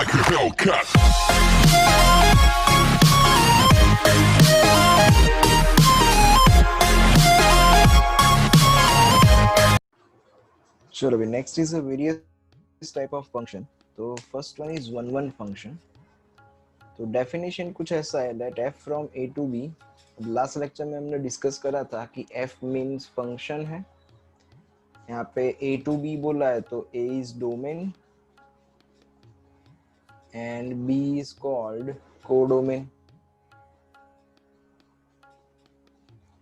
like a Hellcat. Sure, Abhi. Next is a various type of function. तो first one is one function. तो definition कुछ ऐसा है that f from a to b. Last lecture में हमने discuss करा था कि f means function है. यहाँ पे a to b बोला है तो a is domain and b is called codomain.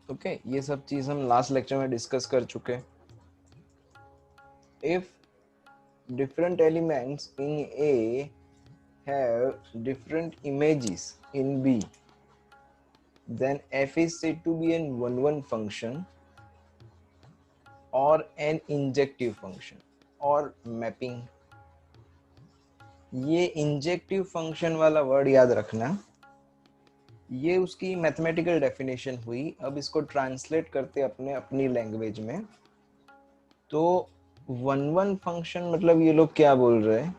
Okay, ये सब चीज हम लास्ट लेक्चर में डिस्कस कर चुके हैं. If different elements in A have different images in B, then f is said to be an one function or an injective function or mapping. ये injective function वाला वर्ड याद रखना. ये उसकी मैथमेटिकल डेफिनेशन हुई. अब इसको ट्रांसलेट करते अपनी लैंग्वेज में. तो वन फंक्शन मतलब ये लोग क्या बोल रहे हैं?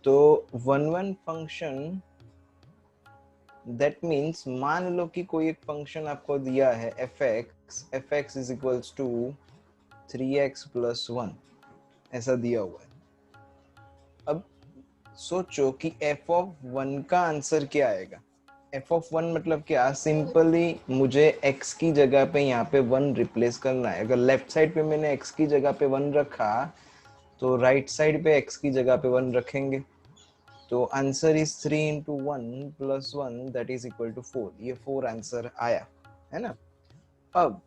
तो वन फंक्शन दैट मीन्स मान लो कि कोई एक फंक्शन आपको दिया है f x is equals to 3x + 1 ऐसा दिया हुआ है. अब सोचो कि f ऑफ 1 का आंसर क्या आएगा. f ऑफ 1 मतलब क्या? सिंपली मुझे x की जगह पे यहाँ पे 1 रिप्लेस करना है. अगर लेफ्ट साइड पे मैंने x की जगह पे 1 रखा तो राइट साइड पे x की जगह पे 1 रखेंगे. तो answer is 3 × 1 + 1 that is equal to 4. ये 4 आंसर आया है ना. अब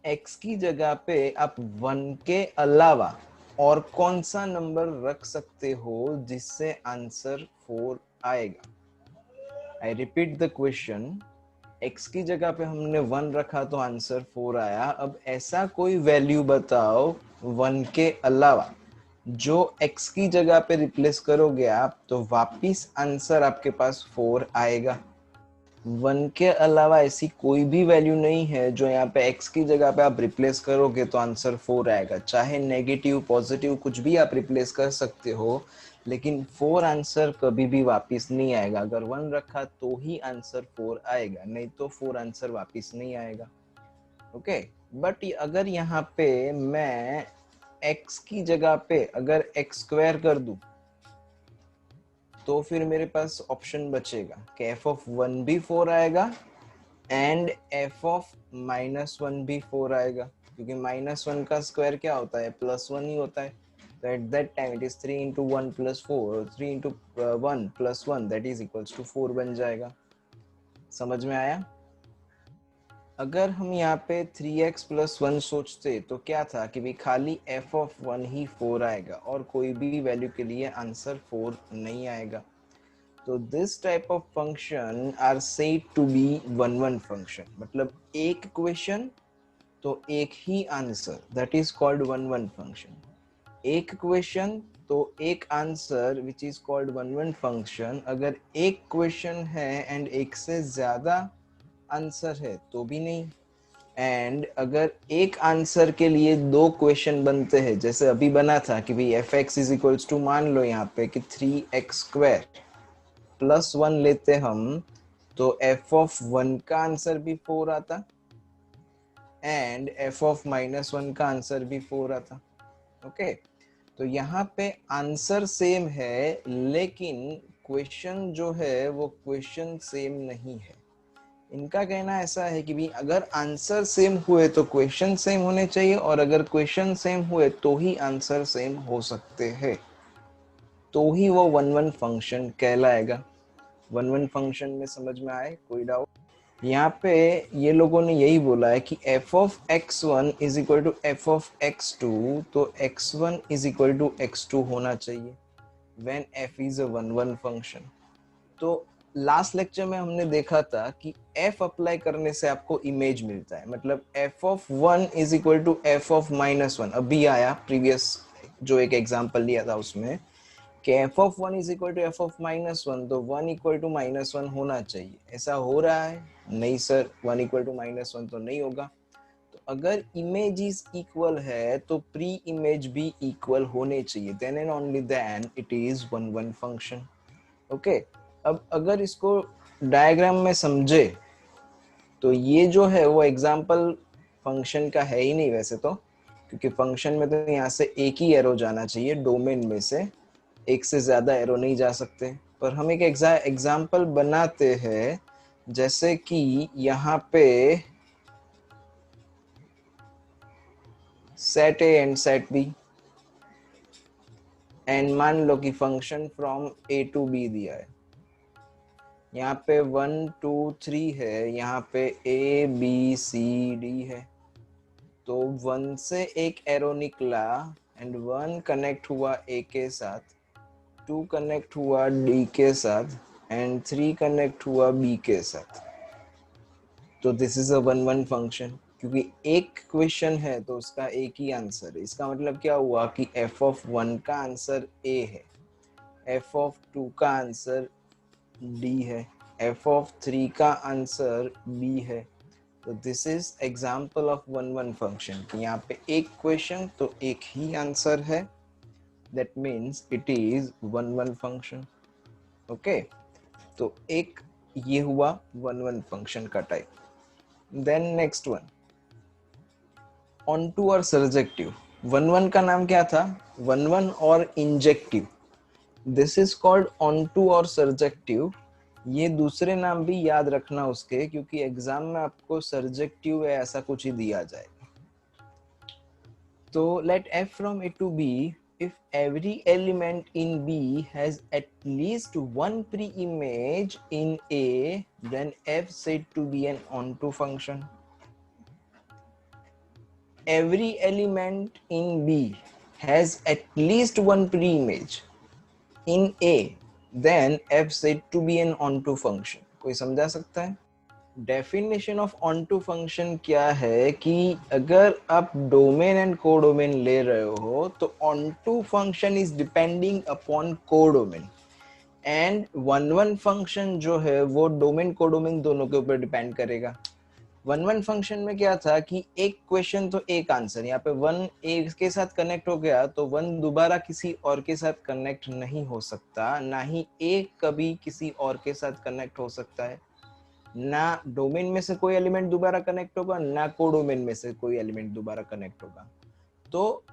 x की जगह पे आप 1 के अलावा और कौन सा नंबर रख सकते हो जिससे आंसर 4 आएगा? I repeat the question. x की जगह पे हमने 1 रखा तो आंसर 4 आया. अब ऐसा कोई वैल्यू बताओ 1 के अलावा जो x की जगह पे रिप्लेस करोगे आप तो वापिस आंसर आपके पास 4 आएगा. 1 के अलावा ऐसी कोई भी वैल्यू नहीं है जो यहाँ पे x की जगह पे आप रिप्लेस करोगे तो आंसर 4 आएगा. चाहे नेगेटिव पॉजिटिव कुछ भी आप रिप्लेस कर सकते हो, लेकिन 4 आंसर कभी भी वापिस नहीं आएगा. अगर 1 रखा तो ही आंसर 4 आएगा, नहीं तो 4 आंसर वापिस नहीं आएगा. ओके, बट अगर यहाँ पे मैं x की जगह पे अगर x² कर दूं तो फिर मेरे पास ऑप्शन बचेगा कि f ऑफ 1 भी 4 आएगा एंड f ऑफ -1 भी 4 आएगा, क्योंकि -1 का स्क्वायर क्या होता है? +1 ही होता है. तो eight that time it is 3 × 1 + 4, 3 × 1 + 1 that is equals to 4 बन जाएगा. समझ में आया? अगर हम यहाँ पे 3x + 1 सोचते तो क्या था कि भी खाली f ऑफ 1 ही 4 आएगा और कोई भी वैल्यू के लिए आंसर 4 नहीं आएगा. तो this type of function are said to be one function. मतलब एक क्वेश्चन तो एक ही answer, that is called one function. एक क्वेश्चन तो एक answer which is called one function. अगर एक क्वेश्चन है एंड एक से ज्यादा आंसर है तो भी नहीं. एंड अगर एक आंसर के लिए 2 क्वेश्चन बनते हैं, जैसे अभी बना था कि भाई f x is equals to, मान लो यहाँ पे कि 3x² + 1 लेते हम तो f ऑफ 1 का आंसर भी 4 आता एंड f ऑफ -1 का आंसर भी 4 आता. ओके, तो यहाँ पे आंसर सेम है लेकिन क्वेश्चन जो है वो क्वेश्चन सेम नहीं है. इनका कहना ऐसा है कि भी अगर आंसर सेम हुए तो क्वेश्चन सेम होने चाहिए और अगर क्वेश्चन सेम हुए तो ही आंसर सेम हो सकते हैं, तो ही वो वन फंक्शन कहलाएगा. वन फंक्शन में समझ में आए? कोई डाउट? यहाँ पे ये लोगों ने यही बोला है कि f of x1 is equal to f of x2, तो x1 is equal to x2 होना चाहिए when f is a one function. तो लास्ट लेक्चर में हमने देखा था कि f अप्लाई करने से आपको इमेज मिलता है. मतलब f of 1 is equal to f of -1. अभी आया प्रीवियस जो एक एग्जांपल लिया था उसमें कि f of 1 is equal to f of -1, तो 1 इक्वल टू -1 होना चाहिए. ऐसा हो रहा है? नहीं सर, 1 इक्वल टू -1 तो नहीं होगा. तो अगर इमेज इज इक्वल है तो प्री इमेज भी इक्वल होने चाहिए, then and only then it is one one function. Okay, अब अगर इसको डायग्राम में समझे तो ये जो है वो एग्जाम्पल फंक्शन का है ही नहीं वैसे तो, क्योंकि फंक्शन में तो यहाँ से एक ही एरो जाना चाहिए, डोमेन में से एक से ज्यादा एरो नहीं जा सकते। पर हम एक एग्जाम्पल बनाते हैं, जैसे कि यहाँ पे set A and set B, and मान लो कि function from A to B दिया है। यहाँ पे 1 2 3 है, यहाँ पे ए बी सी डी है। तो 1 से एक एरो निकला एंड 1 कनेक्ट हुआ ए के साथ, 2 कनेक्ट हुआ डी के साथ एंड 3 कनेक्ट हुआ बी के साथ। तो this is a one one function, क्योंकि एक क्वेश्चन है तो उसका एक ही आंसर है। इसका मतलब क्या हुआ कि f ऑफ 1 का आंसर a है, f ऑफ 2 का आंसर d है, f ऑफ 3 का आंसर b है। तो this is example of one one function, यहाँ पे एक क्वेश्चन तो एक ही आंसर है, that means it is one one function. Okay, तो एक ये हुआ वन वन फंक्शन का type. Then next one, onto और सर्जेक्टिव। वन वन का नाम क्या था? वन वन और injective. This is called onto और सर्जेक्टिव। ये दूसरे नाम भी याद रखना उसके, क्योंकि एग्जाम में आपको सर्जेक्टिव या ऐसा कुछ ही दिया जाएगा। तो late f from a to b, if every element in b has at least one pre-image in a, then f said to be an onto function. Every element in b has at least one pre-image in a, then f said to be an onto function. कोई समझा सकता है? Definition of onto function क्या है कि अगर आप domain and codomain ले रहे हो तो onto function is depending upon codomain, and one one function जो है वो डोमेन कोडोमेन दोनों के ऊपर डिपेंड करेगा। वन वन फंक्शन में क्या था कि एक क्वेश्चन तो एक आंसर, यहाँ पे 1 एक के साथ कनेक्ट हो गया तो 1 दोबारा किसी और के साथ कनेक्ट नहीं हो सकता, ना ही एक कभी किसी और के साथ कनेक्ट हो सकता है। ना डोमेन में से कोई एलिमेंट दोबारा कनेक्ट होगा, ना कोडोमेन में से कोई एलिमेंट दोबारा कनेक्ट होगा। तो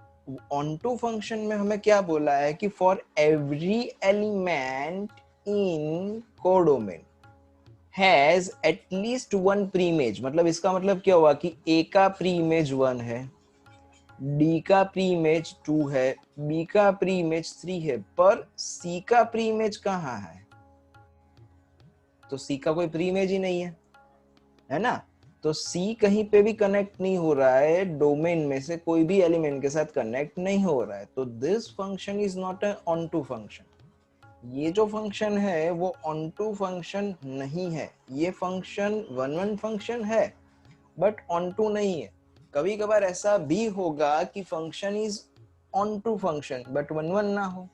ऑनटू फंक्शन में हमें क्या बोला है कि for every element in codomain has at least one pre image. मतलब इसका मतलब क्या हुआ कि ए का प्री इमेज 1 है, डी का प्री इमेज 2 है, बी का प्री इमेज 3 है, पर सी का प्री इमेज कहाँ है? तो सी का कोई प्री इमेज ही नहीं है ना? तो सी कहीं पे भी कनेक्ट नहीं हो रहा है, डोमेन में से कोई भी एलिमेंट के साथ कनेक्ट नहीं हो रहा है। तो this function is not N onto function. ये जो फंक्शन है वो ऑनटू फंक्शन नहीं है। ये फंक्शन वन वन फंक्शन है बट ऑनटू नहीं है। कभी कभार ऐसा भी होगा कि function is onto function but one one ना हो।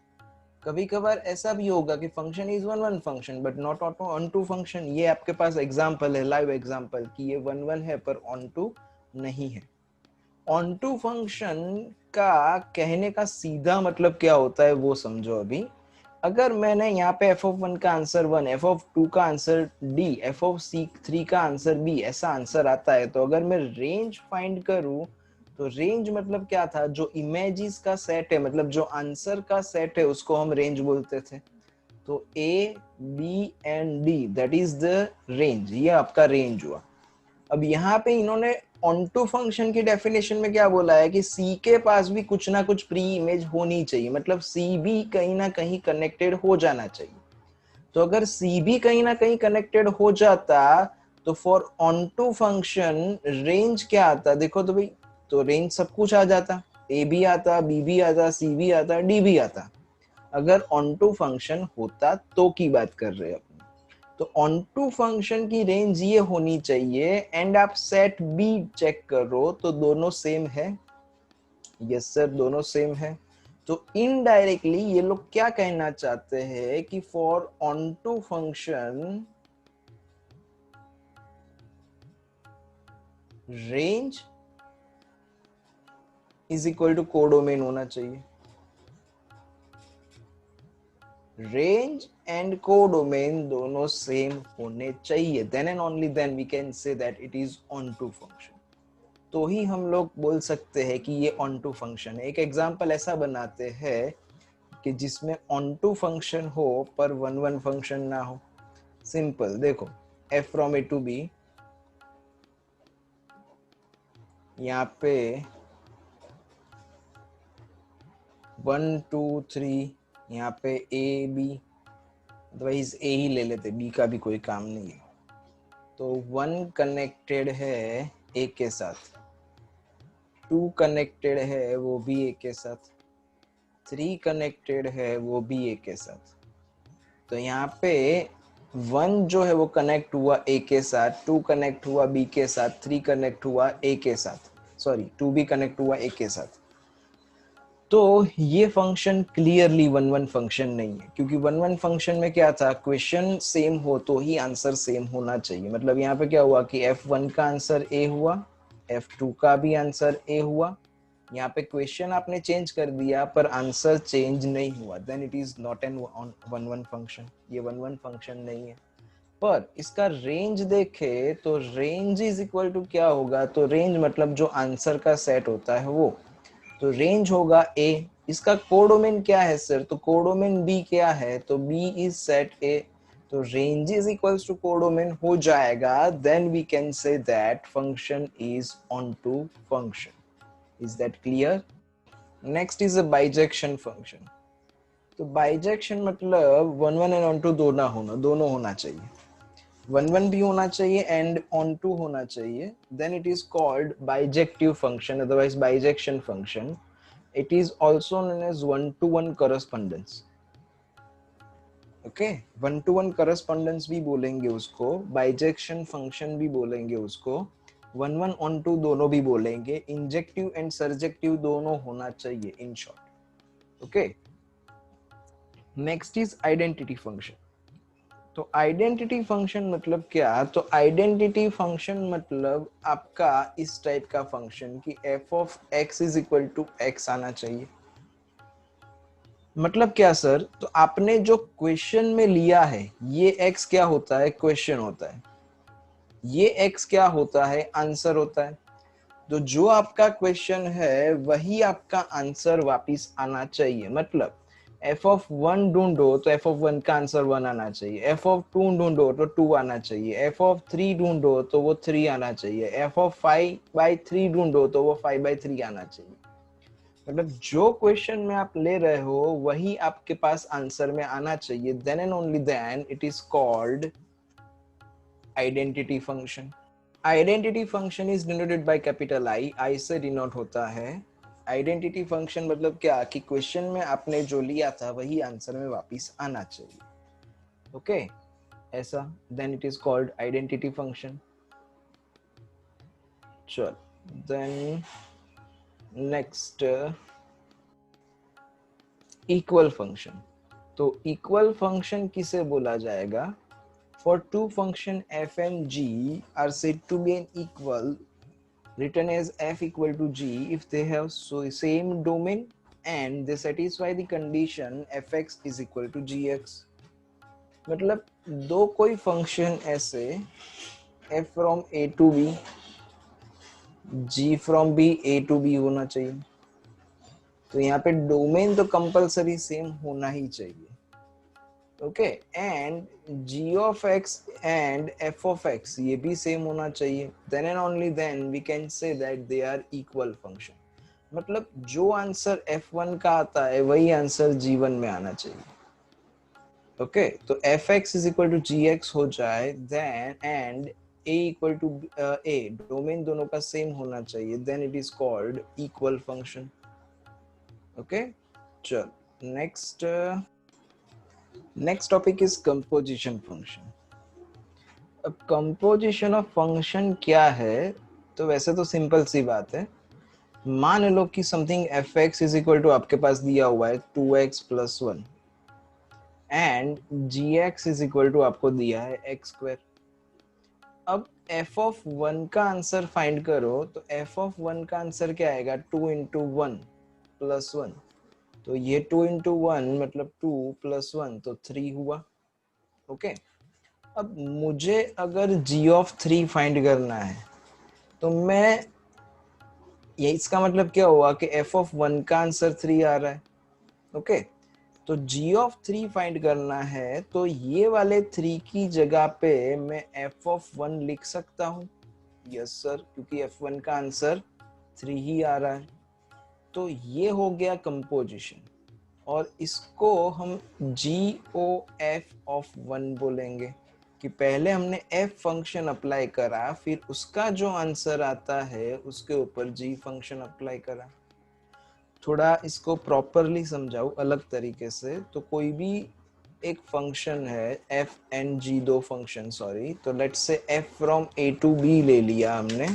कभी कभार ऐसा भी होगा कि function is one one function but not onto function. ये आपके पास एग्जांपल है, लाइव एग्जांपल, कि ये वन वन है पर ऑन टू नहीं है। ऑन टू फंक्शन का कहने का सीधा मतलब क्या होता है वो समझो अभी। अगर मैंने यहाँ पे f ऑफ 1 का आंसर 1, f ऑफ 2 का आंसर d, f ऑफ 3 का आंसर b, ऐसा आंसर आता है, तो अगर मैं रेंज फाइंड करूं तो रेंज मतलब क्या था? जो इमेजेस का सेट है, मतलब जो आंसर का सेट है, उसको हम रेंज बोलते थे। तो a, b and d, that is the range. ये आपका रेंज हुआ। अब यहाँ पे इन्होंने ऑनटू फंक्शन की डेफिनेशन में क्या बोला है कि सी के पास भी कुछ ना कुछ प्री इमेज होनी चाहिए, मतलब सी भी कहीं ना कहीं कनेक्टेड हो जाना चाहिए। तो अगर सी भी कहीं ना कहीं कनेक्टेड हो जाता तो फॉर ऑनटू फंक्शन रेंज क्या आता? देखो तो भाई, तो रेंज सब कुछ आ जाता, ए भी आता, बी भी आता, सी भी आता, डी भी आता। अगर ऑनटू फंक्शन होता तो की बात कर रहे हैं। तो ऑनटू फंक्शन की रेंज ये होनी चाहिए, एंड आप सेट बी चेक करो तो दोनों सेम है। यस सर, दोनों सेम है। तो इनडायरेक्टली ये लोग क्या कहना चाहते हैं कि for onto function range is equal to codomain होना चाहिए। रेंज एंड कोडोमेन दोनों सेम होने चाहिए, then and only then we can say that it is onto function. तो ही हम लोग बोल सकते हैं कि ये ऑन टू फंक्शन है। एक एग्जांपल ऐसा बनाते हैं कि जिसमें ऑन टू फंक्शन हो पर वन वन फंक्शन ना हो। सिंपल देखो, f from a to b, यहाँ पे 1 2 3, यहाँ पे a b, अदरवाइज a ही ले लेते, b का भी कोई काम नहीं है। तो 1 कनेक्टेड है a के साथ, 2 कनेक्टेड है वो भी a के साथ, 3 कनेक्टेड है वो भी a के साथ। तो यहाँ पे 1 जो है वो कनेक्ट हुआ a के साथ, 2 कनेक्ट हुआ b के साथ, 3 कनेक्ट हुआ a के साथ, सॉरी 2 भी कनेक्ट हुआ a के साथ। तो ये function clearly one one function नहीं है, क्योंकि वन वन फंक्शन में क्या था, क्वेश्चन सेम हो तो ही आंसर सेम होना चाहिए। मतलब यहाँ पे क्या हुआ कि f1 का आंसर a हुआ, f2 का भी आंसर a हुआ। यहाँ पे क्वेश्चन आपने चेंज कर दिया पर आंसर चेंज नहीं हुआ, then it is not an one one function, ये वन वन फंक्शन नहीं है। पर इसका रेंज देखे तो रेंज इज इक्वल टू क्या होगा, तो रेंज मतलब जो आंसर का सेट होता है वो, तो रेंज होगा a। इसका कोडोमेन क्या है सर, तो कोडोमेन b क्या है, तो b इज सेट a। तो range is equals to codomain हो जाएगा, then we can say that function is onto function. Is that clear? Next is a bijection function. तो बाइजेक्शन मतलब one one and onto दोनों होना चाहिए, one one भी होना चाहिए एंड ऑन टू होना चाहिए, then it is called bijective function, otherwise bijection function. It is also known as one-to-one correspondence. Okay, one to one correspondence भी बोलेंगे उसको, बाइजेक्शन फंक्शन भी बोलेंगे उसको, वन वन ऑन टू दोनों भी बोलेंगे, इंजेक्टिव एंड सर्जेक्टिव दोनों होना चाहिए in short. Okay, next is identity function. तो आइडेंटिटी फंक्शन मतलब क्या, तो आइडेंटिटी फंक्शन मतलब आपका इस टाइप का फंक्शन कि f of x is equal to x आना चाहिए। मतलब क्या सर, तो आपने जो क्वेश्चन में लिया है ये x क्या होता है, क्वेश्चन होता है, ये x क्या होता है, आंसर होता है। तो जो आपका क्वेश्चन है वही आपका आंसर वापिस आना चाहिए। मतलब f ऑफ 1 ढूंढो तो f ऑफ 1 का आंसर 1 आना चाहिए, f ऑफ 2 ढूंढो तो 2 आना चाहिए, f ऑफ 3 ढूंढो तो वो 3 आना चाहिए, f ऑफ 5/3 ढूंढो तो वो 5/3 आना चाहिए। मतलब जो क्वेश्चन में आप ले रहे हो वही आपके पास आंसर में आना चाहिए, then and only then it is called identity function. Identity function is denoted by capital I से डिनोट होता है। आइडेंटिटी फंक्शन मतलब क्या कि क्वेश्चन में आपने जो लिया था वही आंसर में वापस आना चाहिए। ओके ऐसा, then it is called identity function. चल देन नेक्स्ट इक्वल फंक्शन। तो इक्वल फंक्शन किसे बोला जाएगा, for two function f and g are said to be an equal, written as f equal to g if they have same domain and they satisfy the condition fx is equal to gx। मतलब दो कोई function ऐसे f from a to b, g from b a to b होना चाहिए, तो यहाँ पे domain तो कंपलसरी सेम होना ही चाहिए। Okay and g of x and f of x ये भी सेम होना चाहिए, then and only then we can say that they are equal function. मतलब जो आंसर f1 का आता है वही आंसर g1 में आना चाहिए। ओके तो fx is equal to gx हो जाए, then and a equal to a, domain दोनों का सेम होना चाहिए, then it is called equal function. Okay चल next topic is composition function. अब कंपोजिशन ऑफ फंक्शन क्या है, तो वैसे तो सिंपल सी बात है। मान लो कि something f x is equal to आपके पास दिया हुआ है 2x + 1 and g x is equal to आपको दिया है x²। अब एफ ऑफ वन का आंसर फाइंड करो तो एफ ऑफ वन का आंसर क्या आएगा, 2 इंटू वन प्लस वन। तो ये 2 इंटू वन मतलब 2 प्लस वन तो 3 हुआ। ओके, अब मुझे अगर g ऑफ 3 फाइंड करना है तो मैं ये, इसका मतलब क्या हुआ कि एफ ऑफ वन का आंसर 3 आ रहा है। ओके, तो g ऑफ 3 फाइंड करना है तो ये वाले 3 की जगह पे मैं एफ ऑफ वन लिख सकता हूँ। यस सर, क्योंकि f1 का आंसर 3 ही आ रहा है। तो ये हो गया कंपोजिशन, और इसको हम GOF ऑफ वन बोलेंगे कि पहले हमने f फंक्शन अप्लाई करा, फिर उसका जो आंसर आता है उसके ऊपर g फंक्शन अप्लाई करा। थोड़ा इसको प्रॉपरली समझाऊं अलग तरीके से, तो कोई भी एक फंक्शन है f एंड g, दो फंक्शन सॉरी, तो let's say f from a to b ले लिया हमने,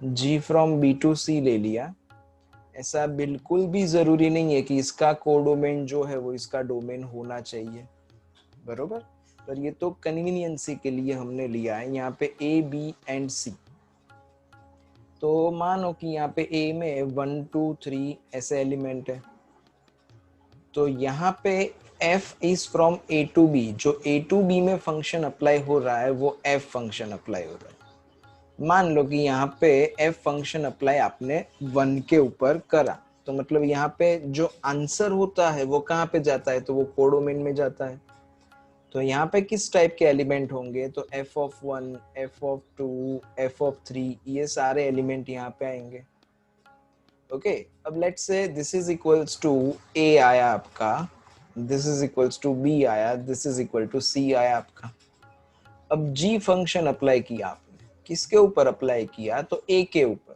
g from b to c ले लिया। ऐसा बिल्कुल भी जरूरी नहीं है कि इसका कोडोमेन जो है वो इसका डोमेन होना चाहिए, बरोबर, पर ये तो कन्वीनियंसी के लिए हमने लिया है। यहाँ पे a b एंड c, तो मानो कि यहाँ पे a में 1 2 3 ऐसे एलिमेंट है, तो यहाँ पे f is from a to b, जो a टू b में फंक्शन अप्लाई हो रहा है वो f फंक्शन अप्लाई हो रहा है। मान लो कि यहाँ पे f फंक्शन अप्लाई आपने 1 के ऊपर करा, तो मतलब यहाँ पे जो आंसर होता है वो कहाँ पे जाता है, तो वो कोडोमेन में जाता है। तो यहाँ पे किस टाइप के एलिमेंट होंगे, तो f of 1, f of 2, f of 3, ये सारे एलिमेंट यहाँ पे आएंगे। ओके, अब let's say this is equals to a आया आपका, this is equals to b आया, this is equal to c आया आपका। अब g फंक्शन अप्लाई किया आपने, किसके ऊपर अप्लाई किया, तो a के ऊपर।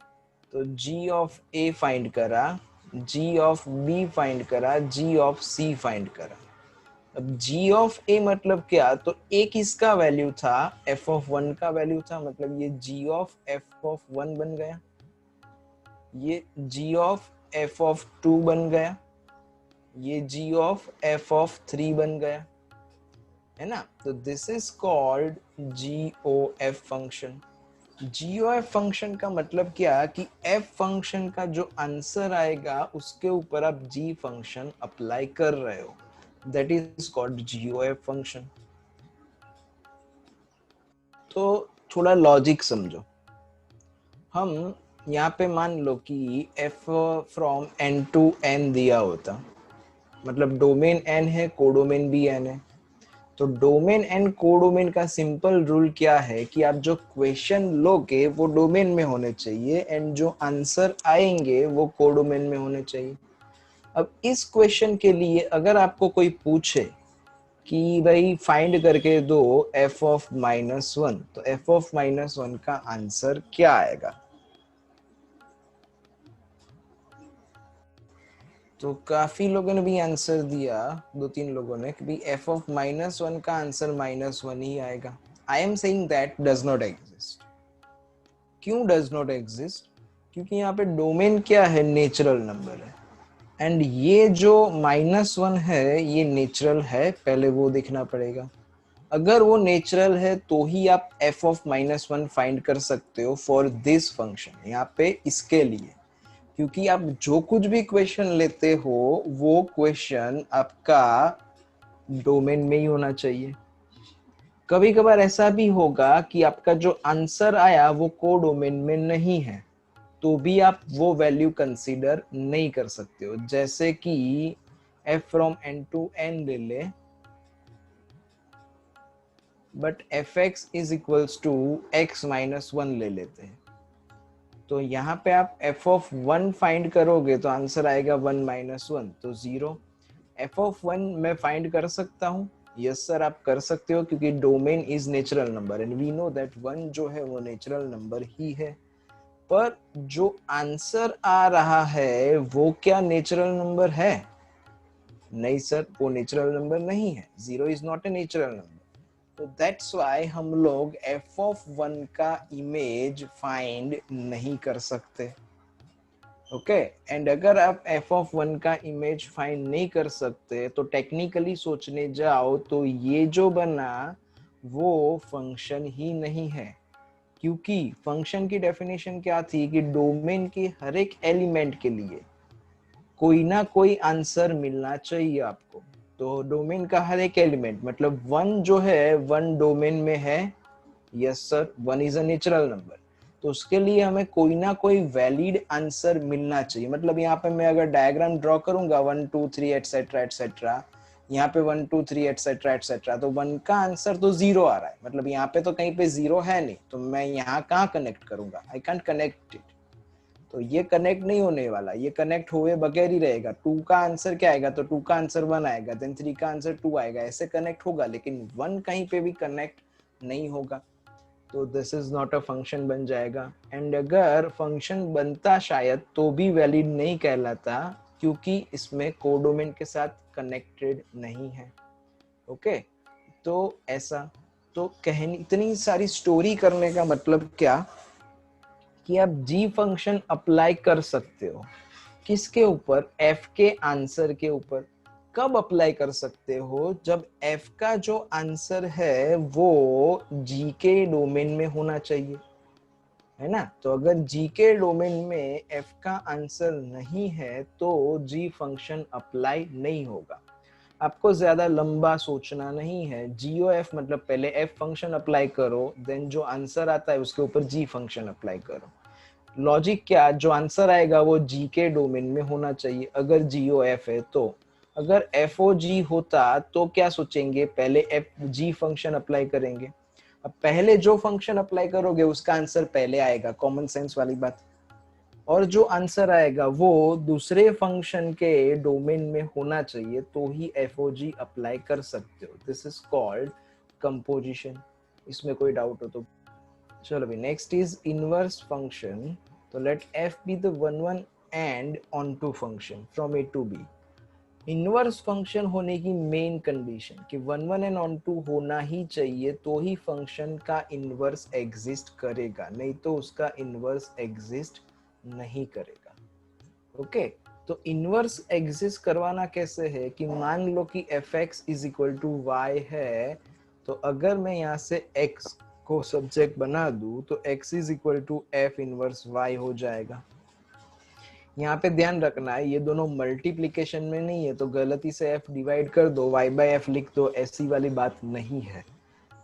तो g ऑफ a फाइंड करा, g ऑफ b फाइंड करा, g ऑफ c फाइंड करा। अब g ऑफ a मतलब क्या, तो a किसका वैल्यू था, f ऑफ 1 का वैल्यू था, मतलब ये g ऑफ f ऑफ 1 बन गया, ये g ऑफ f ऑफ 2 बन गया, ये g ऑफ f ऑफ 3 बन गया, है ना। तो this is called GOF function. GOF function का मतलब क्या कि f फंक्शन का जो आंसर आएगा उसके ऊपर आप g फंक्शन अप्लाई कर रहे हो, that is called GOF function. तो थोड़ा लॉजिक समझो, हम यहाँ पे मान लो कि f from n to n दिया होता, मतलब डोमेन n है, कोडोमेन भी n है। तो डोमेन एंड कोडोमेन का सिंपल रूल क्या है कि आप जो क्वेश्चन लोगे वो डोमेन में होने चाहिए एंड जो आंसर आएंगे वो कोडोमेन में होने चाहिए। अब इस क्वेश्चन के लिए अगर आपको कोई पूछे कि भाई फाइंड करके दो f ऑफ -1, तो f ऑफ -1 का आंसर क्या आएगा, तो काफी लोगों ने भी आंसर दिया, 2-3 लोगों ने कि f ऑफ -1 का आंसर -1 ही आएगा। I am saying that does not exist. क्यों डज नॉट एग्जिस्ट, क्योंकि यहाँ पे डोमेन क्या है, नेचुरल नंबर है, एंड ये जो -1 है ये नेचुरल है, पहले वो देखना पड़ेगा। अगर वो नेचुरल है तो ही आप f ऑफ -1 फाइंड कर सकते हो फॉर दिस फंक्शन, यहाँ पे इसके लिए, क्योंकि आप जो कुछ भी क्वेश्चन लेते हो वो क्वेश्चन आपका डोमेन में ही होना चाहिए। कभी कभार ऐसा भी होगा कि आपका जो आंसर आया वो कोडोमेन में नहीं है, तो भी आप वो वैल्यू कंसीडर नहीं कर सकते हो। जैसे कि f from n to n ले ले, but fx is equals to x -1 ले लेते हैं, तो यहाँ पे आप f ऑफ 1 फाइंड करोगे तो आंसर आएगा 1 -1, तो 0। f ऑफ 1 मैं फाइंड कर सकता हूँ, यस सर आप कर सकते हो, क्योंकि domain is natural number and we know that 1 जो है वो नेचुरल नंबर ही है। पर जो आंसर आ रहा है वो क्या नेचुरल नंबर है, नहीं सर वो नेचुरल नंबर नहीं है, 0 is not a natural number. तो दैट्स व्हाई हम लोग f ऑफ 1 का इमेज फाइंड नहीं कर सकते। ओके, एंड अगर आप f ऑफ 1 का इमेज फाइंड नहीं कर सकते तो टेक्निकली सोचने जाओ तो ये जो बना वो फंक्शन ही नहीं है, क्योंकि फंक्शन की डेफिनेशन क्या थी कि डोमेन के हर एक एलिमेंट के लिए कोई ना कोई आंसर मिलना चाहिए आपको। तो डोमेन का हर एक एलिमेंट मतलब वन जो है वन डोमेन में है, yes sir, one is a natural number, तो उसके लिए हमें कोई ना कोई वैलिड आंसर मिलना चाहिए। मतलब यहाँ पे मैं अगर डायग्राम ड्रॉ करूंगा 1 2 3 एटसेट्रा एटसेट्रा, यहाँ पे 1 2 3 एटसेट्रा एटसेट्रा, तो वन का आंसर तो जीरो आ रहा है, मतलब यहाँ पे तो कहीं पे जीरो है नहीं, तो मैं यहाँ कहाँ कनेक्ट करूंगा, आई कैंट कनेक्ट इट। तो ये कनेक्ट नहीं होने वाला, ये कनेक्ट हुए बगैर ही रहेगा। 2 का आंसर क्या आएगा, तो 2 का आंसर 1 आएगा, देन 3 का आंसर 2 आएगा, ऐसे कनेक्ट होगा, लेकिन 1 कहीं पे भी कनेक्ट नहीं होगा, तो this is not a function बन जाएगा। एंड अगर फंक्शन बनता शायद तो भी वैलिड नहीं कहलाता, क्योंकि इसमें कोडोमेन के साथ कनेक्टेड नहीं है। ओके, तो ऐसा, तो कहनी इतनी सारी स्टोरी करने का मतलब क्या कि आप जी फंक्शन अप्लाई कर सकते हो किसके ऊपर, एफ के आंसर के ऊपर। कब अप्लाई कर सकते हो, जब एफ का जो आंसर है वो जी के डोमेन में होना चाहिए, है ना। तो अगर जी के डोमेन में एफ का आंसर नहीं है तो जी फंक्शन अप्लाई नहीं होगा। आपको ज्यादा लंबा सोचना नहीं है, जीओ एफ मतलब पहले एफ फंक्शन अप्लाई करो, देन जो आंसर आता है उसके ऊपर जी फंक्शन अप्लाई करो। लॉजिक क्या, जो आंसर आएगा वो जी के डोमेन में होना चाहिए अगर जीओ एफ है तो। अगर एफ ओ जी होता तो क्या सोचेंगे, पहले एफ जी फंक्शन अप्लाई करेंगे। अब पहले जो फंक्शन अप्लाई करोगे उसका आंसर पहले आएगा, कॉमन सेंस वाली बात, और जो आंसर आएगा वो दूसरे फंक्शन के डोमेन में होना चाहिए, तो ही एफ ओ जी अप्लाई कर सकते हो। This is called composition. इसमें कोई डाउट हो तो चलो भाई, नेक्स्ट इज इनवर्स फंक्शन। तो let f be the one one and onto function from A to B. Inverse function होने की मेन कंडीशन कि one one and onto होना ही चाहिए, तो ही फंक्शन का इनवर्स एग्जिस्ट करेगा, नहीं तो उसका इनवर्स एग्जिस्ट नहीं करेगा। ओके, तो इनवर्स एग्जिस्ट करवाना कैसे है कि मान लो कि F x is equal to y है, तो अगर मैं यहाँ से x को सब्जेक्ट बना दूं तो x is equal to f inverse y हो जाएगा। यहाँ पे ध्यान रखना है ये दोनों मल्टीप्लिकेशन में नहीं है, तो गलती से f डिवाइड कर दो y बाय f लिख दो, ऐसी वाली बात नहीं है।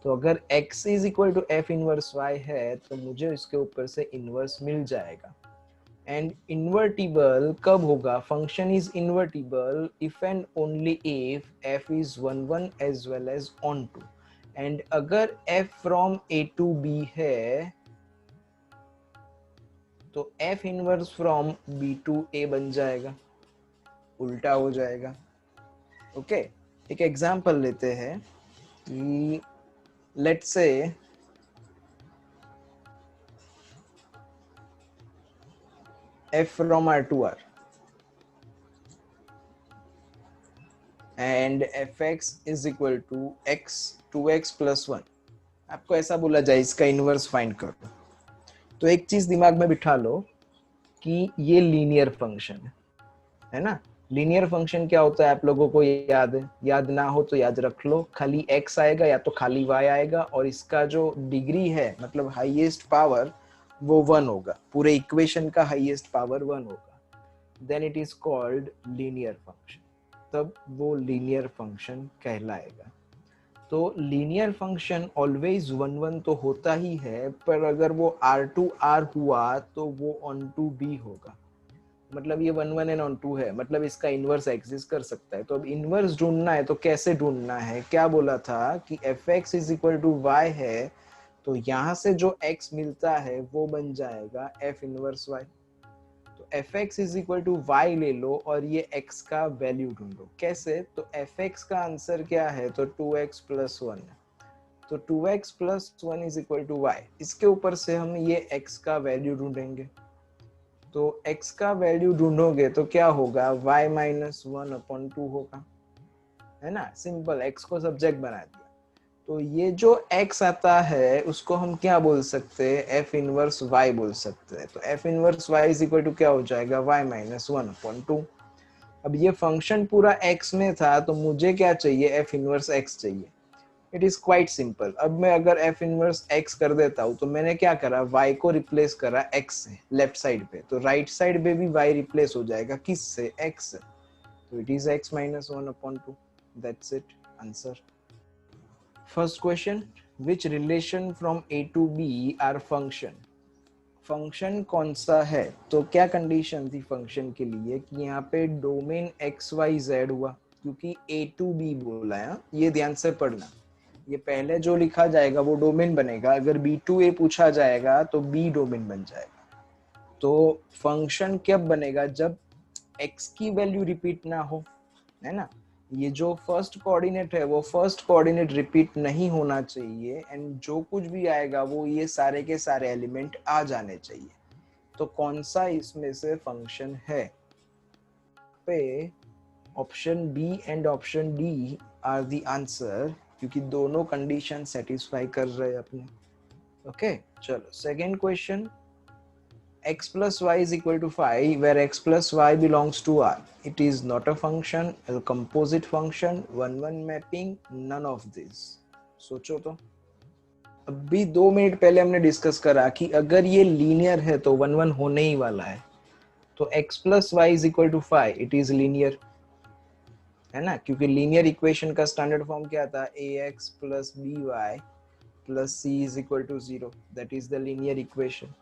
तो अगर x is equal to f inverse y है तो मुझे इसके ऊपर से इनवर्स मिल जाएगा। एंड इन्वर्टिबल कब होगा, function is invertible if and only if f is one one as well as onto. And अगर f from a to b है तो f inverse from b to a बन जाएगा, उल्टा हो जाएगा। ओके, एक एग्जांपल लेते हैं कि let's say f from r to r and fx is equal to x 2x plus 1। आपको ऐसा बोला जाए इसका इनवर्स फाइंड करो, तो एक चीज दिमाग में बिठा लो कि ये लीनियर फंक्शन है ना। लीनियर फंक्शन क्या होता है आप लोगों को याद ना हो तो याद रख लो, खाली x आएगा या तो खाली y आएगा, और इसका जो डिग्री है मतलब हाईएस्ट पावर वो 1 होगा, पूरे इक्वेशन का हाईएस्ट पावर 1 होगा, then it is called linear function, तब वो लीनियर फंक्शन कहलाएगा। तो लीनियर फंक्शन ऑलवेज 1 1 तो होता ही है, पर अगर वो r टू r हुआ तो वो ऑन टू b होगा, मतलब ये 1 1 एंड ऑन टू है, मतलब इसका इनवर्स एग्जिस्ट कर सकता है। तो अब इनवर्स ढूंढना है तो कैसे ढूंढना है, क्या बोला था कि F x is equal to y है, तो यहाँ से जो x मिलता है वो बन जाएगा f इनवर्स y। तो f x is equal to y ले लो और ये x का वैल्यू ढूंढो, कैसे, तो एफ एक्स का आंसर क्या है, तो 2x प्लस 1, तो 2x plus 1 is equal to y, इसके ऊपर से हम ये x का वैल्यू ढूंढेंगे। तो x का वैल्यू ढूंढोगे तो क्या होगा, y माइनस 1 अपॉन 2 होगा, है ना, सिंपल, x को सब्जेक्ट बना दिया। तो ये जो x आता है उसको हम क्या बोल सकते हैं, f इनवर्स y बोल सकते हैं। तो f inverse y is equal to क्या हो जाएगा, y माइनस 1 अपॉन 2। अब ये फंक्शन पूरा x में था तो मुझे क्या चाहिए, f इनवर्स x चाहिए। It is quite simple. अब मैं अगर एफ इनवर्स एक्स कर देता हूँ तो मैंने क्या करा, वाई को रिप्लेस करा एक्स से लेफ्ट साइड पे, तो राइट साइड पे भी वाई रिप्लेस हो जाएगा किस से, एक्स से, तो it is x minus 1/2। That's it answer. First question, which relation from A to B are function. Function कौन सा है, तो क्या कंडीशन थी फंक्शन के लिए कि यहाँ पे डोमेन एक्स वाई जेड हुआ, क्योंकि ए टू बी बोला है, ये ध्यान से पढ़ना। ये पहले जो लिखा जाएगा वो डोमेन बनेगा, अगर बी टू ए पूछा जाएगा तो बी डोमेन बन जाएगा। तो फंक्शन कब बनेगा, जब एक्स की वैल्यू रिपीट ना हो, है ना। ये जो फर्स्ट कोऑर्डिनेट है वो फर्स्ट कोऑर्डिनेट रिपीट नहीं होना चाहिए, एंड जो कुछ भी आएगा वो ये सारे के सारे एलिमेंट आ जाने चाहिए। तो कौन सा इसमें से फंक्शन है, पे option B and option D are the answer, क्योंकि दोनों कंडीशन सेटिस्फाई कर रहे हैं अपने। ओके चलो second question, x plus y is equal to 5 where x plus y belongs to R. It is not a function, a composite function, 1-1 mapping, none of this. सोचो तो। अभी 2 मिनट पहले हमने डिस्कस करा कि अगर ये लीनियर है तो 1-1 होने ही वाला है, तो x plus y is equal to 5, it is linear, है ना, क्योंकि लीनियर इक्वेशन का स्टैंडर्ड फॉर्म क्या था, ax plus by plus c is equal to 0, that is the linear equation.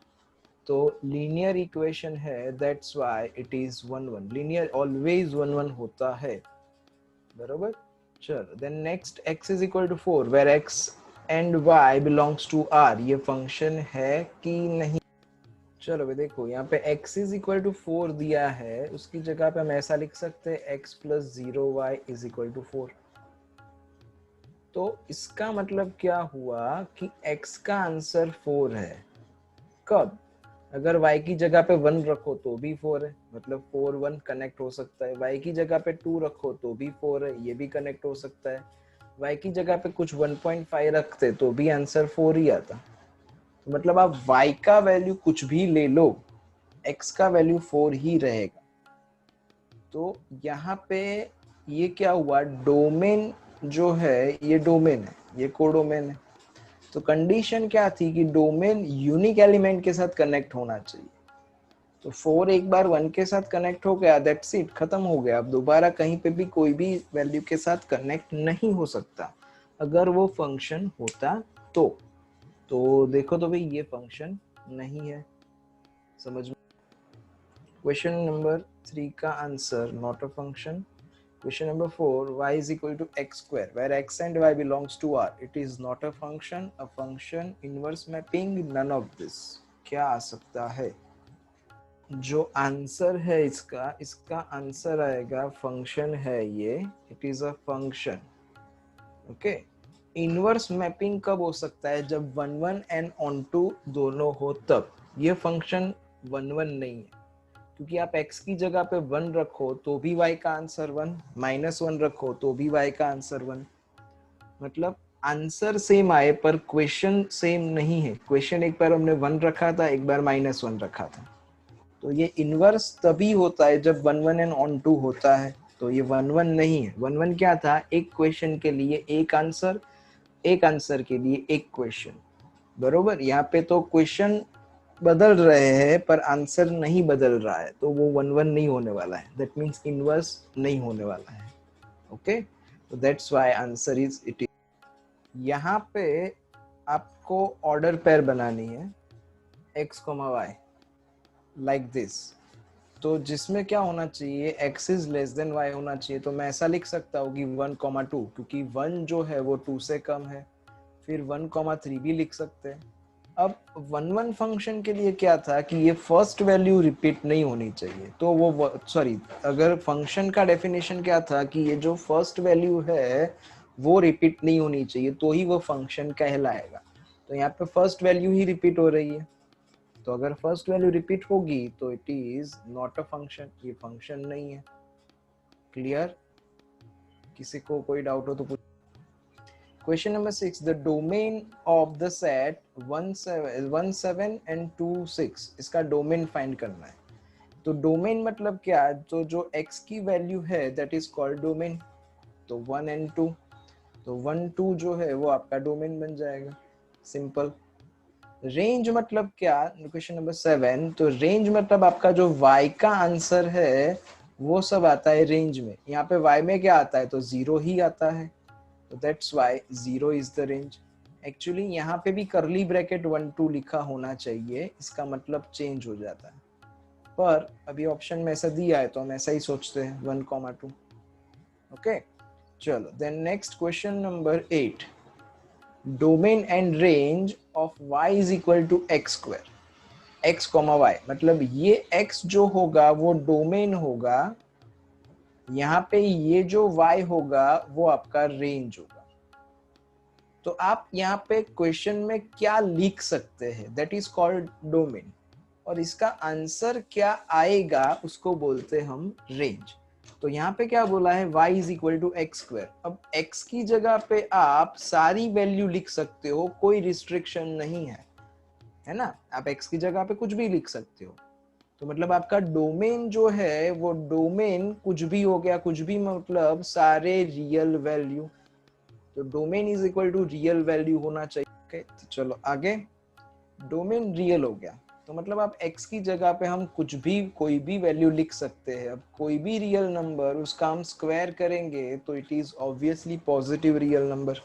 तो लीनियर इक्वेशन है, that's why it is 1-1, linear always 1-1 होता है, बरोबर। चलो then next, x is equal to 4 where x and y belongs to r, ये फंक्शन है कि नहीं। चलो भाई देखो, यहाँ पे x इज इक्वल टू 4 दिया है, उसकी जगह पे हम ऐसा लिख सकते हैं x plus 0y is equal to 4। तो इसका मतलब क्या हुआ कि x का आंसर 4 है। कब, अगर y की जगह पे 1 रखो तो भी 4 है, मतलब 4-1 कनेक्ट हो सकता है। y की जगह पे 2 रखो तो भी 4 है, ये भी कनेक्ट हो सकता है। y की जगह पे कुछ 1.5 रखते तो भी आंसर 4 ही आता। तो मतलब आप y का वैल्यू कुछ भी ले लो, x का वैल्यू 4 ही रहेगा। तो यहाँ पे ये क्या हुआ, डोमेन जो है ये डोमेन है, ये कोडोमेन है। तो कंडीशन क्या थी कि डोमेन यूनिक एलिमेंट के साथ कनेक्ट होना चाहिए। तो 4 एक बार 1 के साथ कनेक्ट हो गया, दैट्स इट, खत्म हो गया। अब दोबारा कहीं पे भी कोई भी वैल्यू के साथ कनेक्ट नहीं हो सकता अगर वो फंक्शन होता तो देखो तो भाई ये फंक्शन नहीं है, समझ में। क्वेश्चन नंबर 3 का answer not a function. Question number 4, y is equal to x square where x and y belongs to R. It is not a function, inverse mapping, none of this. क्या आ सकता है, जो answer है इसका answer आएगा function है ये, it is a function. Okay, inverse mapping कब हो सकता है, जब 1-1 एंड ऑन टू दोनों हो तब। ये फंक्शन 1-1 नहीं है, क्योंकि आप x की जगह पे 1 रखो तो भी y का आंसर 1, -1 रखो तो भी y का आंसर 1, मतलब आंसर सेम आए पर क्वेश्चन सेम नहीं है। क्वेश्चन एक बार हमने 1 रखा था, एक बार -1 रखा था। तो ये इनवर्स तभी होता है जब 1-1 एंड ऑन टू होता है। तो ये 1-1 नहीं है। 1-1 क्या था, एक क्वेश्चन के लिए एक आंसर, एक आंसर के लिए एक क्वेश्चन, बरोबर। यहाँ पे तो क्वेश्चन बदल रहे हैं पर आंसर नहीं बदल रहा है, तो वो 1-1 नहीं होने वाला है, दैट मीन्स इनवर्स नहीं होने वाला है। ओके, तो that's why answer is it is. यहाँ पे आपको ऑर्डर पेयर बनानी है x, y लाइक दिस। तो जिसमें क्या होना चाहिए, x is less than y होना चाहिए। तो मैं ऐसा लिख सकता हूँ कि 1,2, क्योंकि 1 जो है वो 2 से कम है। फिर 1,3 भी लिख सकते हैं। अब 1-1 फंक्शन के लिए क्या था कि ये फर्स्ट वैल्यू रिपीट नहीं होनी चाहिए, तो वो सॉरी, अगर फंक्शन का डेफिनेशन क्या था कि ये जो फर्स्ट वैल्यू है वो रिपीट नहीं होनी चाहिए, तो ही वो फंक्शन कहलाएगा। तो यहाँ पे फर्स्ट वैल्यू ही रिपीट हो रही है, तो अगर फर्स्ट वैल्यू रिपीट होगी तो it is not a function, ये फंक्शन नहीं है। क्लियर, किसी को कोई डाउट हो तो पूछ। Question number 6, the domain of the set 17 and 26, इसका डोमेन फाइंड करना है। तो डोमेन मतलब क्या, तो जो x की वैल्यू है दैट इज कॉल्ड डोमेन, तो 1 and 2। तो 1 2 जो है वो आपका डोमेन बन जाएगा, सिंपल। रेंज मतलब क्या, क्वेश्चन नंबर 7, तो रेंज मतलब आपका जो y का आंसर है वो सब आता है रेंज में। यहाँ पे y में क्या आता है, तो 0 ही आता है, तो that's why 0 is the range. Actually यहाँ पे भी करली ब्रैकेट 1 2 लिखा होना चाहिए, इसका मतलब चेंज हो जाता है, पर अभी ऑप्शन में ऐसा दिया है तो हम ऐसा ही सोचते हैं 1, 2। ओके, चलो then next question number 8, domain and range of y is equal to x square, x comma y, मतलब ये x जो होगा वो डोमेन होगा, यहाँ पे ये जो y होगा वो आपका रेंज होगा। तो आप यहाँ पे क्वेश्चन में क्या लिख सकते हैं, दैट इज कॉल्ड डोमेन, और इसका आंसर क्या आएगा उसको बोलते हम रेंज। तो यहाँ पे क्या बोला है, y is equal to x square. अब x की जगह पे आप सारी वैल्यू लिख सकते हो, कोई रिस्ट्रिक्शन नहीं है ना, आप x की जगह पे कुछ भी लिख सकते हो। तो मतलब आपका डोमेन जो है वो डोमेन कुछ भी हो गया, कुछ भी मतलब सारे रियल वैल्यू, तो domain is equal to real value होना चाहिए। ओके, तो चलो आगे, डोमेन रियल हो गया तो मतलब आप x की जगह पे हम कुछ भी कोई भी वैल्यू लिख सकते हैं। अब कोई भी रियल नंबर उसका हम स्क्वायर करेंगे तो it is obviously positive real number.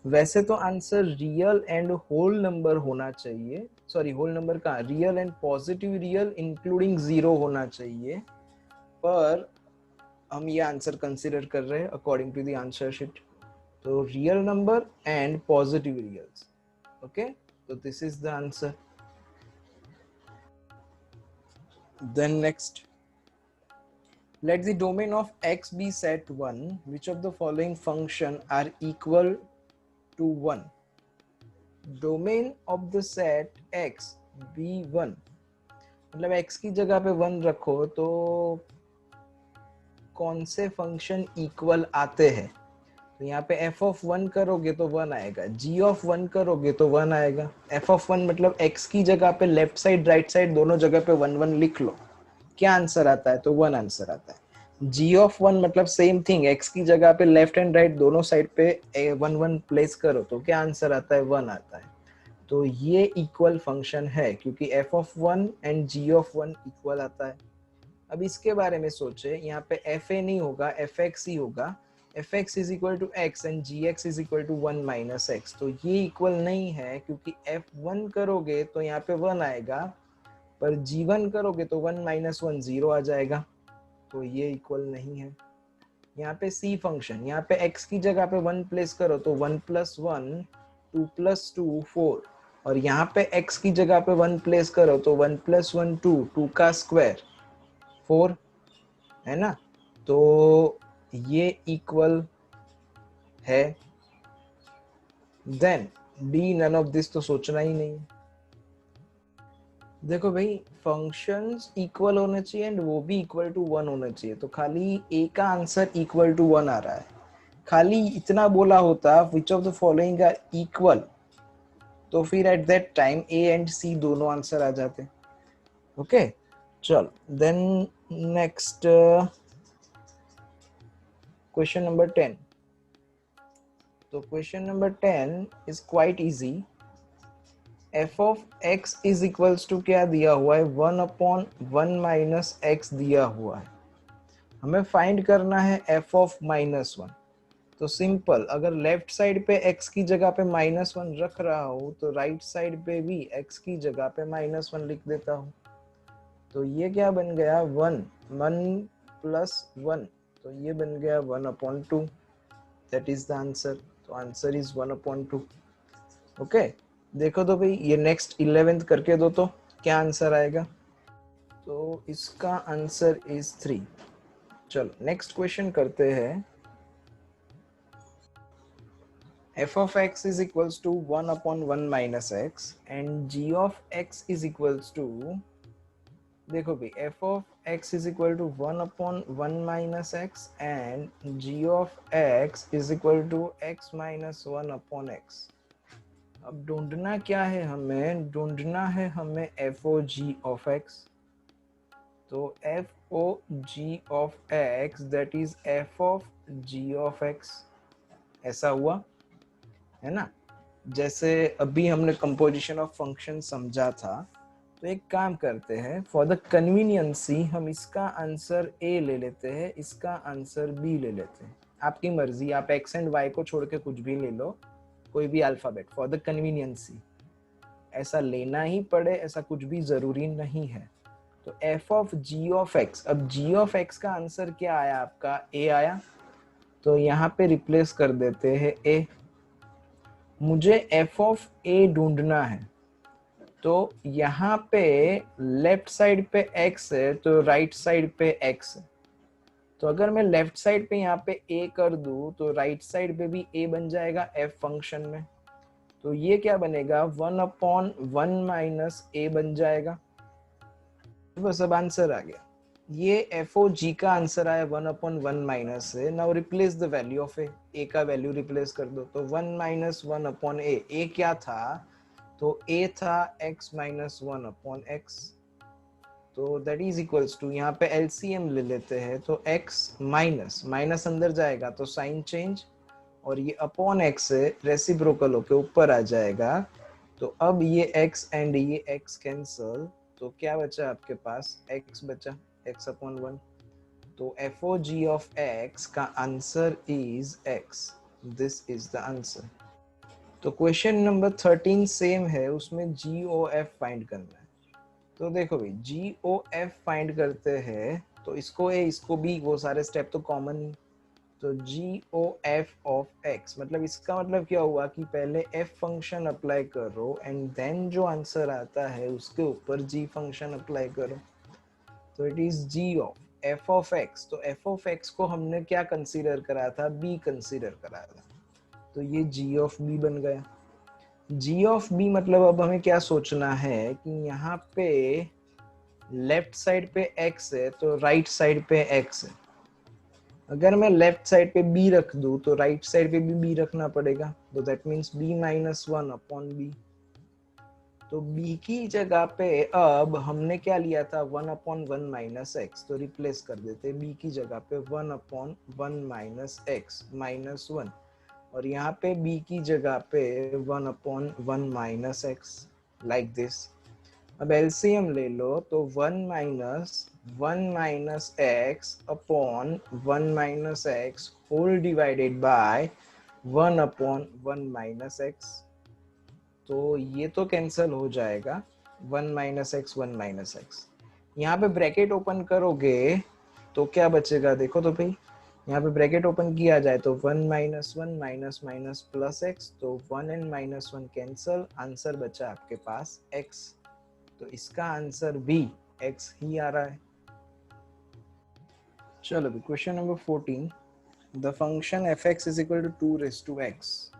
वैसे तो answer real and whole number होना चाहिए, सॉरी होल नंबर का real and positive real including 0 होना चाहिए, पर हम ये आंसर कंसिडर कर रहे हैं according to the answer sheet, तो real number and positive reals. Okay, so this is the answer. Then next, let the domain of x be set 1, which of the following function are equal to 1? Domain of the set x be 1, मतलब x की जगह पे 1 रखो तो कौन से function equal आते हैं, तो यहाँ पे f ऑफ 1 करोगे तो 1 आएगा, g ऑफ 1 करोगे तो 1 आएगा। f ऑफ 1 मतलब x की जगह पे लेफ्ट साइड राइट साइड दोनों जगह पे 1 1 लिख लो, क्या आंसर आता है, तो 1 आंसर आता है। g ऑफ 1 मतलब सेम थिंग, x की जगह पे लेफ्ट एंड राइट दोनों साइड पे 1 1 प्लेस करो तो क्या आंसर आता है, 1 आता है। तो ये इक्वल फंक्शन है क्योंकि f of 1 and g of 1 equal आता है। अब इसके बारे में सोचे, यहाँ पे fa नहीं होगा, fx ही होगा, fx is equal to x and gx is equal to 1 minus x, तो ये इक्वल नहीं है क्योंकि f1 करोगे तो यहाँ पे 1 आएगा, पर g1 करोगे तो 1 माइनस 1 0 आ जाएगा, तो ये इक्वल नहीं है। यहाँ पे c फंक्शन, यहाँ पे x की जगह पे 1 प्लेस करो तो 1 प्लस 1 2 प्लस 2 4, और यहाँ पे x की जगह पे 1 प्लेस करो तो 1 प्लस 1 2 2 का स्क्वायर 4, है ना, तो ये इक्वल है। Then D none of this तो सोचना ही नहीं। देखो भाई, फंक्शंस इक्वल होने चाहिए एंड वो भी इक्वल टू 1 होना चाहिए, तो खाली ए का आंसर इक्वल टू 1 आ रहा है, खाली इतना बोला होता which of the following are equal, तो फिर at that time A and C दोनों आंसर आ जाते। ओके, चलो देन नेक्स्ट क्वेश्चन नंबर 10। तो question number 10 is quite easy. f of x is equals to क्या दिया हुआ है, 1 अपॉन 1 माइनस एक्स दिया हुआ है, हमें फाइंड करना है f ऑफ माइनस 1। तो सिंपल, अगर लेफ्ट साइड पे x की जगह पे माइनस 1 रख रहा हूँ तो राइट साइड पे भी x की जगह पे माइनस 1 लिख देता हूँ, तो ये क्या बन गया 1 1 प्लस 1, तो ये बन गया 1 upon 2, that is the answer, तो आंसर इज 1 अपॉन 2। ओके, देखो तो भाई ये नेक्स्ट 11th करके दो तो क्या आंसर आएगा, तो इसका आंसर इज 3। चलो नेक्स्ट क्वेश्चन करते हैं। f of x is equals to 1 upon 1 minus x and g of x is equals to, देखो भाई f of x is equal to 1 upon 1 minus x and g of x is equal to x minus 1 upon x। अब ढूंढना क्या है हमें, ढूंढना है हमें F O G of x, तो F O G of X that is F of ji of X. ऐसा हुआ है ना। जैसे अभी हमने कंपोजिशन ऑफ फंक्शन समझा था, तो एक काम करते हैं, फॉर द कन्वीनियंसी हम इसका आंसर ए ले लेते हैं, इसका आंसर बी ले लेते हैं। आपकी मर्जी, आप एक्स एंड वाई को छोड़ के कुछ भी ले लो, कोई भी अल्फाबेट, फॉर द कन्वीनियंसी। ऐसा लेना ही पड़े ऐसा कुछ भी जरूरी नहीं है। तो F of ji of x, अब जी ऑफ एक्स का आंसर क्या आया आपका, ए आया, तो यहाँ पे रिप्लेस कर देते हैं ए। मुझे एफ ऑफ ए ढूंढना है, तो यहाँ पे लेफ्ट साइड पे x है तो राइट साइड पे x है। तो अगर मैं लेफ्ट साइड पे यहाँ पे a कर दूं तो राइट साइड पे भी a बन जाएगा f फंक्शन में। तो ये क्या बनेगा, 1/1 माइनस a बन जाएगा। बस अब आंसर आ गया। ये एफ ओ जी का आंसर आया 1/1 माइनस से। Now replace the value of a का वैल्यू रिप्लेस कर दो, तो 1 माइनस 1/a, a क्या था, तो a था x माइनस 1/x। तो दैट इज इक्वल्स टू, यहाँ पे एलसीएम ले लेते हैं, तो x माइनस माइनस अंदर जाएगा तो साइन चेंज, और ये अपॉन x से रेसिप्रोकल होके ऊपर आ जाएगा। तो अब ये x एंड ये x कैंसल, तो क्या बचा आपके पास, x बचा, x/1। तो F O G of x का answer is x। This is the answer. तो क्वेश्चन नंबर 13 सेम है, उसमें जी ओ एफ फाइंड करना है। तो देखो भाई, जी ओ एफ फाइंड करते हैं, तो इसको ए इसको बी, वो सारे स्टेप तो कॉमन ही। तो G O F of x, मतलब इसका मतलब क्या हुआ कि पहले एफ फंक्शन अप्लाई करो एंड देन जो आंसर आता है उसके ऊपर जी फंक्शन अप्लाई करो। तो it is G of F of x. तो एफ ऑफ एक्स को हमने क्या कंसीडर करा था, बी कंसीडर करा था, तो ये जी ऑफ बी बन गया। जी ऑफ बी मतलब अब हमें क्या सोचना है कि यहाँ पे लेफ्ट साइड पे x है तो राइट साइड पे x है। अगर मैं लेफ्ट साइड पे b रख दूं तो राइट साइड पे भी b रखना पड़ेगा, तो that means b minus 1/b। तो b की जगह पे अब हमने क्या लिया था, 1/1 माइनस एक्स, तो रिप्लेस कर देते b की जगह पे 1/1 माइनस एक्स माइनस 1, और यहाँ पे b की जगह पे 1/1 माइनस एक्स, लाइक दिस। अब एलसीएम ले लो, तो 1 minus x upon 1 minus x whole divided by 1/1 minus x. तो ये तो कैंसिल हो जाएगा, 1 माइनस एक्स 1 माइनस एक्स। यहाँ पे ब्रैकेट ओपन करोगे तो क्या बचेगा, देखो तो भाई, यहाँ पे ब्रैकेट ओपन किया जाए तो 1 minus 1 minus minus plus x, तो 1 एंड माइनस 1 कैंसिल, आंसर बचा आपके पास x। तो इसका आंसर भी x ही आ रहा है। चलो भी question number 14, the function fx is equal to 2 raised to x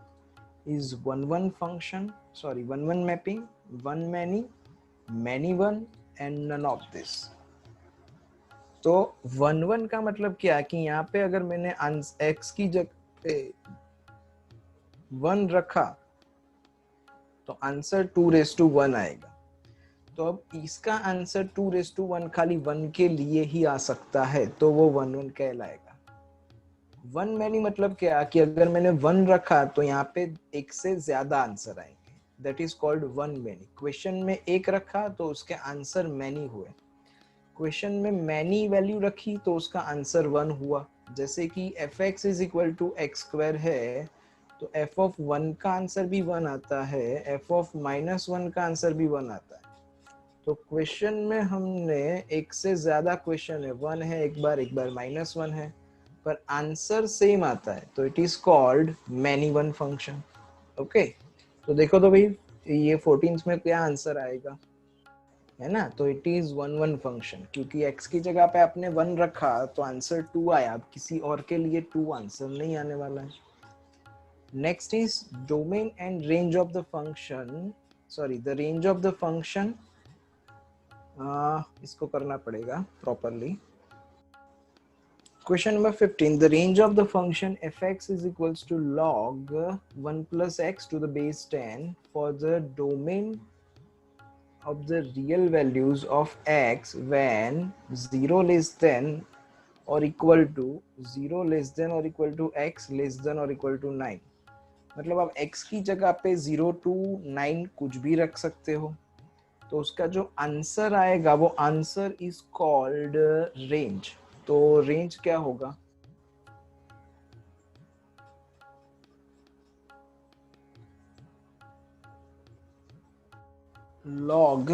is 1 function, sorry 1 mapping, 1 many, many one and none of this। तो 1 का मतलब क्या कि यहाँ पे अगर मैंने x की जगह पे 1 रखा तो आंसर 2 raised to 1 आएगा। तो अब इसका आंसर 2 raised to 1 खाली 1 के लिए ही आ सकता है, तो वो 1 कहलाएगा। 1 मैनी मतलब क्या कि अगर मैंने 1 रखा तो यहाँ पे एक से ज्यादा आंसर आएंगे, that is called 1 many. Question में एक रखा तो उसके आंसर मैनी हुए, क्वेश्चन में मैनी वैल्यू रखी तो उसका आंसर 1 हुआ। जैसे कि F x is equal to x square है, तो एफ ऑफ 1 का आंसर भी 1 आता है, एफ ऑफ माइनस 1 का आंसर भी 1 आता है। तो क्वेश्चन में हमने एक से ज्यादा क्वेश्चन है, 1 है एक बार माइनस 1 है, पर आंसर सेम आता है, तो it is called many one function. Okay, तो देखो तो भाई ये 14 में क्या आंसर आएगा, है ना। तो इट इज 1 फंक्शन, क्योंकि x की जगह पे आपने 1 रखा तो आंसर 2 आया, अब किसी और के लिए 2 आंसर नहीं आने वाला है। Next is domain and range of the function, sorry the range of the function, इसको करना पड़ेगा properly. Question number 15, the range of the function fx is equals to log 1 plus x to the base 10 for the domain of the real values of x when 0 less than और equal to 0 less than और equal to x less than और equal to 9। मतलब आप x की जगह पे 0 to 9 कुछ भी रख सकते हो, तो उसका जो आंसर आएगा वो आंसर इज कॉल्ड रेंज। तो रेंज क्या होगा? लॉग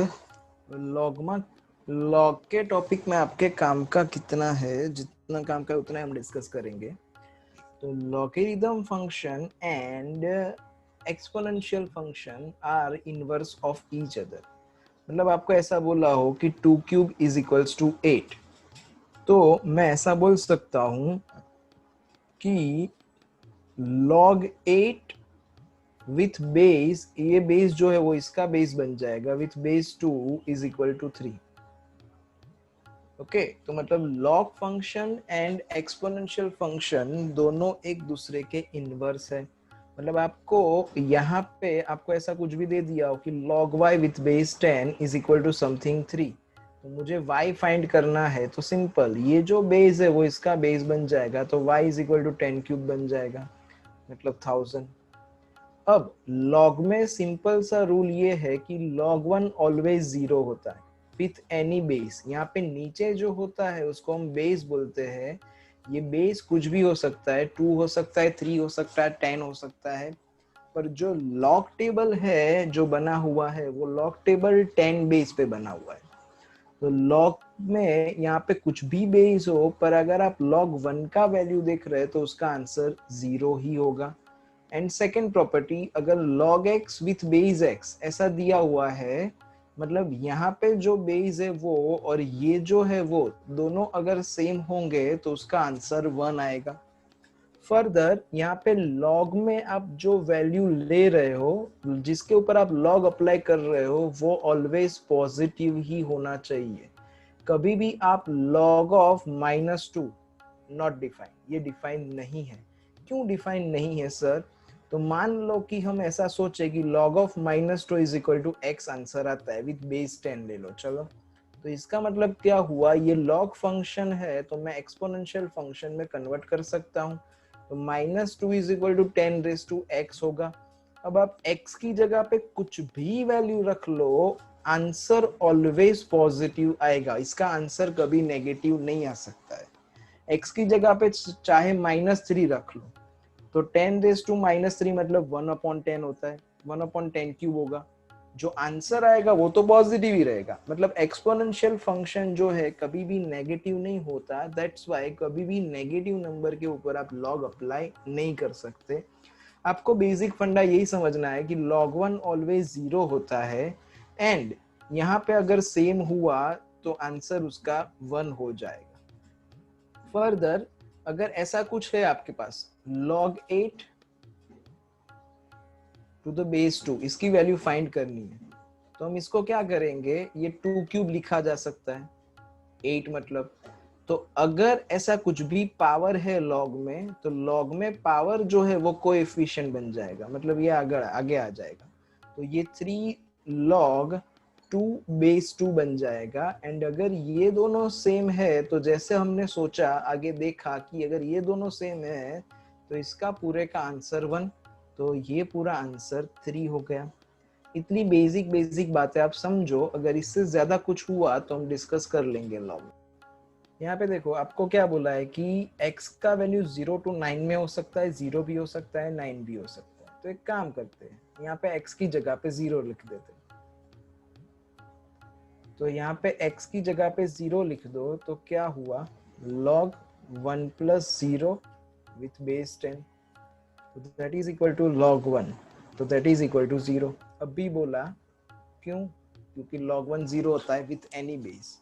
के टॉपिक में आपके काम का कितना है, जितना काम का उतना हम डिस्कस करेंगे। तो logarithm function and exponential function are inverse of each other. मतलब आपको ऐसा बोला हो कि 2 क्यूब इज इक्वल्स टू 8, तो मैं ऐसा बोल सकता हूं कि log 8 विथ बेस, ये बेस जो है वो इसका बेस बन जाएगा, with base 2 is equal to 3। Okay, तो मतलब log function and exponential function दोनों एक दूसरे के इनवर्स है। मतलब आपको यहाँ पे आपको ऐसा कुछ भी दे दिया हो कि log y with base 10 is equal to something 3, तो मुझे y फाइंड करना है, तो सिंपल ये जो बेस है वो इसका बेस बन जाएगा, तो y is equal to 10 cube बन जाएगा, मतलब 1000। अब log में सिंपल सा रूल ये है कि log 1 ऑलवेज 0 होता है विथ एनी बेस। यहाँ पे नीचे जो होता है उसको हम बेस बोलते हैं। ये बेस कुछ भी हो सकता है, 2 हो सकता है, 3 हो सकता है, 10 हो सकता है, पर जो लॉग टेबल है जो बना हुआ है वो लॉग टेबल 10 बेस पे बना हुआ है। तो लॉग में यहाँ पे कुछ भी बेस हो, पर अगर आप log 1 का वैल्यू देख रहे हैं तो उसका आंसर 0 ही होगा। एंड सेकेंड प्रॉपर्टी, अगर log x with base x ऐसा दिया हुआ है, मतलब यहाँ पे जो बेस है वो और ये जो है वो दोनों अगर सेम होंगे तो उसका आंसर 1 आएगा। फर्दर यहाँ पे log में आप जो वैल्यू ले रहे हो, जिसके ऊपर आप log अप्लाई कर रहे हो, वो ऑलवेज पॉजिटिव ही होना चाहिए। कभी भी आप log ऑफ -2 नॉट डिफाइन, ये डिफाइन नहीं है। क्यों डिफाइन नहीं है सर? तो मान लो कि हम ऐसा सोचे कि log of -2 is equal to x answer आता है, विथ बेस 10 ले लो, चलो। तो इसका मतलब क्या हुआ, ये log फंक्शन है तो मैं एक्सपोनेंशियल फंक्शन में कन्वर्ट कर सकता हूँ। तो -2 is equal to 10 raise to x होगा। अब आप x की जगह पे कुछ भी वैल्यू रख लो, आंसर ऑलवेज पॉजिटिव आएगा, इसका आंसर कभी नेगेटिव नहीं आ सकता है। x की जगह पे चाहे -3 रख लो, तो 10 रेज टू -3 मतलब 1/10 होता है, 1/10 क्यूब होगा, जो आंसर आएगा वो तो पॉजिटिव ही रहेगा। मतलब एक्सपोनेंशियल फंक्शन जो है कभी भी नेगेटिव नहीं होता, दैट्स व्हाई कभी भी नेगेटिव नंबर के ऊपर आप log अप्लाई नहीं कर सकते। आपको बेसिक फंडा यही समझना है कि log 1 ऑलवेज 0 होता है, एंड यहाँ पे अगर सेम हुआ तो आंसर उसका 1 हो जाएगा। फर्दर अगर ऐसा कुछ है आपके पास, log 8 टू द बेस 2, इसकी वैल्यू फाइंड करनी है, तो हम इसको क्या करेंगे, ये 2 क्यूब लिखा जा सकता है, 8 मतलब। तो अगर ऐसा कुछ भी पावर है log में, तो log में पावर जो है वो कोएफिशिएंट बन जाएगा, मतलब ये आगे आ जाएगा। तो ये 3 log 2 बेस 2 बन जाएगा। एंड अगर ये दोनों सेम है, तो जैसे हमने सोचा आगे देखा कि अगर ये दोनों सेम है तो इसका पूरे का आंसर 1, तो ये पूरा आंसर 3 हो गया। इतनी बेसिक बातें आप समझो, अगर इससे ज्यादा कुछ हुआ तो हम डिस्कस कर लेंगे लॉग। यहाँ पे देखो आपको क्या बोला है कि x का वैल्यू 0 to 9 में हो सकता है, 0 भी हो सकता है, 9 भी हो सकता है। तो एक काम करते हैं, यहाँ पे x की जगह पे 0 लिख देते हैं। तो यहाँ पे x की जगह पे 0 लिख दो, तो क्या हुआ, log 1 plus 0 with base 10, तो that is equal to log 1, तो that is equal to 0। अब भी बोला क्यों, क्योंकि log 1 0 होता है विथ एनी बेस।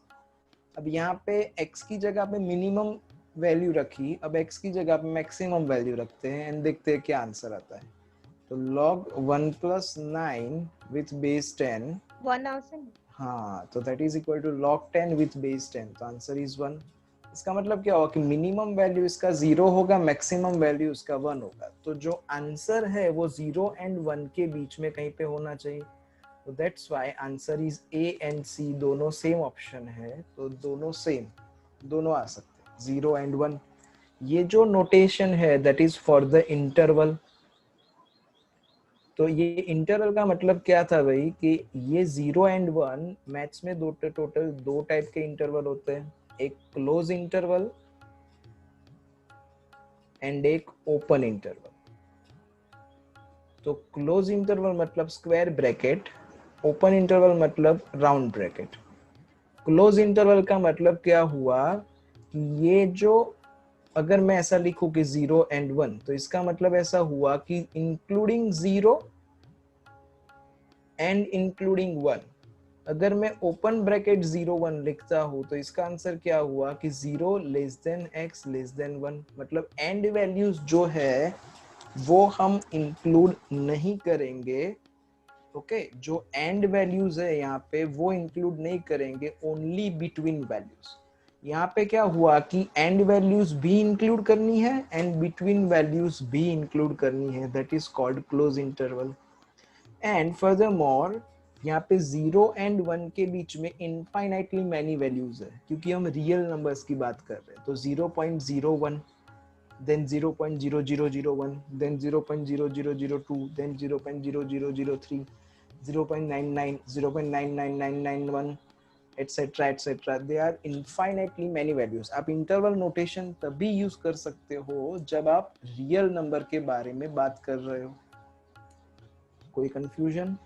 अब यहाँ पे x की जगह पे मिनिमम वैल्यू रखी, अब x की जगह पे मैक्सिमम वैल्यू रखते हैं एंड देखते हैं क्या आंसर आता है। तो log 1 plus 9 with base 10, 1000। हाँ, तो that is equal to log 10 with base 10, तो आंसर इज 1। इसका मतलब क्या होगा कि मिनिमम वैल्यू इसका 0 होगा, मैक्सिमम वैल्यू इसका 1 होगा, तो जो आंसर है वो 0 एंड 1 के बीच में कहीं पे होना चाहिए। तो that's why answer is A and C, दोनों सेम ऑप्शन है, तो दोनों सेम, दोनों आ सकते हैं। 0 and 1. ये जो नोटेशन है that is for the interval. तो ये इंटरवल का मतलब क्या था भाई कि ये 0 एंड 1 मैथ्स में टोटल दो टाइप के इंटरवल होते हैं, एक क्लोज इंटरवल एंड एक ओपन इंटरवल. तो क्लोज इंटरवल मतलब स्क्वायर ब्रैकेट, ओपन इंटरवल मतलब राउंड ब्रैकेट. क्लोज इंटरवल का मतलब क्या हुआ कि ये जो, अगर मैं ऐसा लिखूं कि 0 एंड 1, तो इसका मतलब ऐसा हुआ कि इंक्लूडिंग 0 एंड इंक्लूडिंग 1. अगर मैं ओपन ब्रैकेट 0 1 लिखता हूं तो इसका आंसर क्या हुआ कि 0 less then x less then 1. मतलब एंड वैल्यूज जो है वो हम इंक्लूड नहीं करेंगे. ओके, जो एंड वैल्यूज है यहाँ पे वो इंक्लूड नहीं करेंगे, ओनली बिटवीन वैल्यूज. यहाँ पे क्या हुआ कि एंड वैल्यूज भी इंक्लूड करनी है एंड बिटवीन वैल्यूज भी इंक्लूड करनी है, that is called close interval. And furthermore यहाँ पे 0 एंड 1 के बीच में इनफाइनाइटली मैनी वैल्यूज है, क्योंकि हम रियल नंबर्स की बात कर रहे हैं. तो 0.01, then 0.0001, then 0.0002, then 0.0003, 0.99, 0.99991, etc etc. They are infinitely many values. आप इंटरवल नोटेशन तभी यूज कर सकते हो जब आप रियल नंबर के बारे में बात कर रहे हो. कोई कंफ्यूजन?